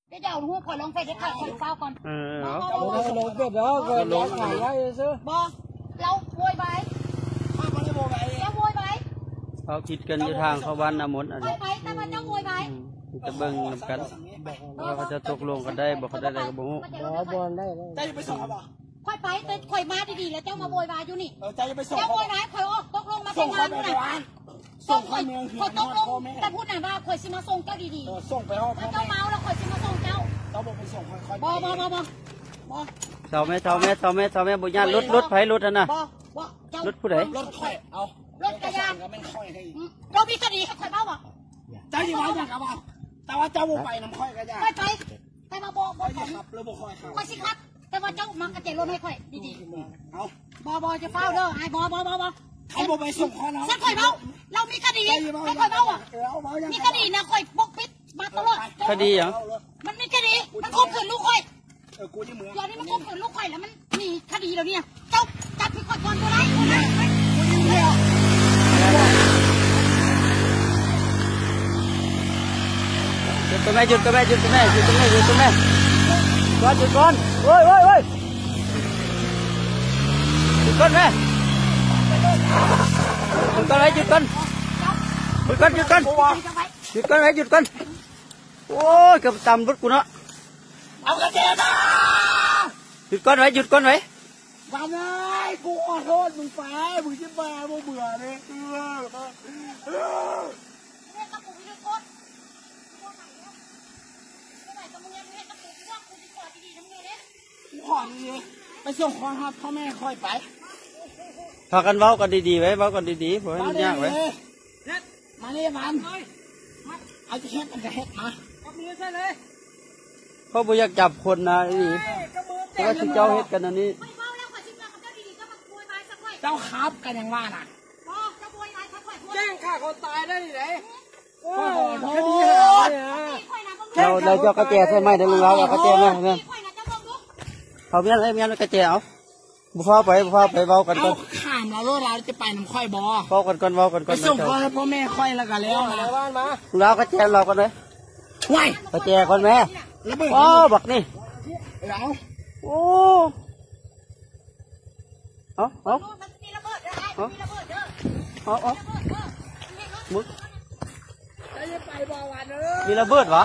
เดี๋ยวเอาหัวคอยลงไปเด็กขาดคอยเฝ้าก่อนลงเก็บแล้วก็ลงหายไว้ซื้อบ่เราโวยไปแล้วโวยไปเขาคิดกันอยู่ทางเขาบ้านน้ำมนต์อะไรไปแต่ว่าเจ้าโวยไปจะเบิ่งนำกันว่าเขาจะตกลงกันได้บอกเขาได้อะไรก็บอกบอลได้ใจไปส่งบ่ค่อยไปแต่ค่อยมาดีๆแล้วเจ้ามาโวยวายอยู่นี่ใจไปส่งเจ้าโวยวายค่อยออกตกลงมาแต่งงานอยู่ไหนส่งค่อยตกลงแต่พูดหน่อยว่าค่อยสิมาส่งเจ้าดีๆส่งไปห้องถ้าเจ้าเมาแล้วค่อยสิมาส่งเจ้าบอกไปส่งค่อยบ่เจ้าแม่บุญญารถไผรถนะรถผู้ใดรถค่อยเอารถกระยานก็ไม่ค่อยให้เรามีคดีค่อยเมาบ่เจ้าอยู่ไหนจังกับว่าแต่ว่าเจ้าไปน้ำค่อยกระยานไปมาบอกขับหรือบ่ค่อยค่อยสิครับแต่ว่าเจ้ามากระเจรถให้ค่อยดีๆเอาบ่จะเฝ้าเด้อไอ้บ่เขาบอกไปส่งค่อยเนาะฉันค่อยเมาเรามีคดีให้ค่อยเมาอ่ะมีคดีนะค่อยปกปิดมาตลอดคดีเหรอมันมีคดีมันข่มขืนลูกค่อยกูที่เมืองเดี๋ยวนี้มันข่มขืนลูกค่อยแล้วมันมีคดีแล้วเนี่ยเจ้าจับพี่ค่อยก่อนตัวไหนหยุดตัวแม่ก่อนหยุดก่อนโอ้ยหยุดก่อนแม่หยุดก่อนหยุดก่อนโอ้ยกับตำรถกูเนาะเอากระเจี๊ยบมาหยุดก่อนไว้วันไหนกูขอโทษมึงไปมึงจะมาเบื่อเลยขอดีไปส่งของครับพ่อแม่ค่อยไปพากันเว้ากันดีๆไว้เว้ากันดีๆผมให้มันยากไว้มานี่มันเอาจะเฮ็ดมันจะเฮ็ดมากับมือใช่เลยเขาบ่อยากจับคนนะนี่เพราะว่าเจ้าเฮ็ดกันอันนี้เจ้าครับกันอย่างว่าน่ะแจ้งฆ่าคนตายได้ที่ไหนเราเจ้ากระเจี๊ยบใช่ไหมเดี๋ยวลุงเราเอากระเจี๊ยบมาเงี้ยเขาเมียกระเจี๊ยบเอาบุฟ้าไปเว้ากันก่อนข้ามเราจะไปน้ำค่อยบ่เว้ากันก่อนไปส่งพ่อแม่ค่อยแล้วกันแล้วมาบ้านมาเรากระเจี๊ยบเรากันเลยว้ายกระเจี๊ยบก่อนแม่โอ้บักนี่โอ้เอามึงจะไปบ่วันเออมีระเบิดวะ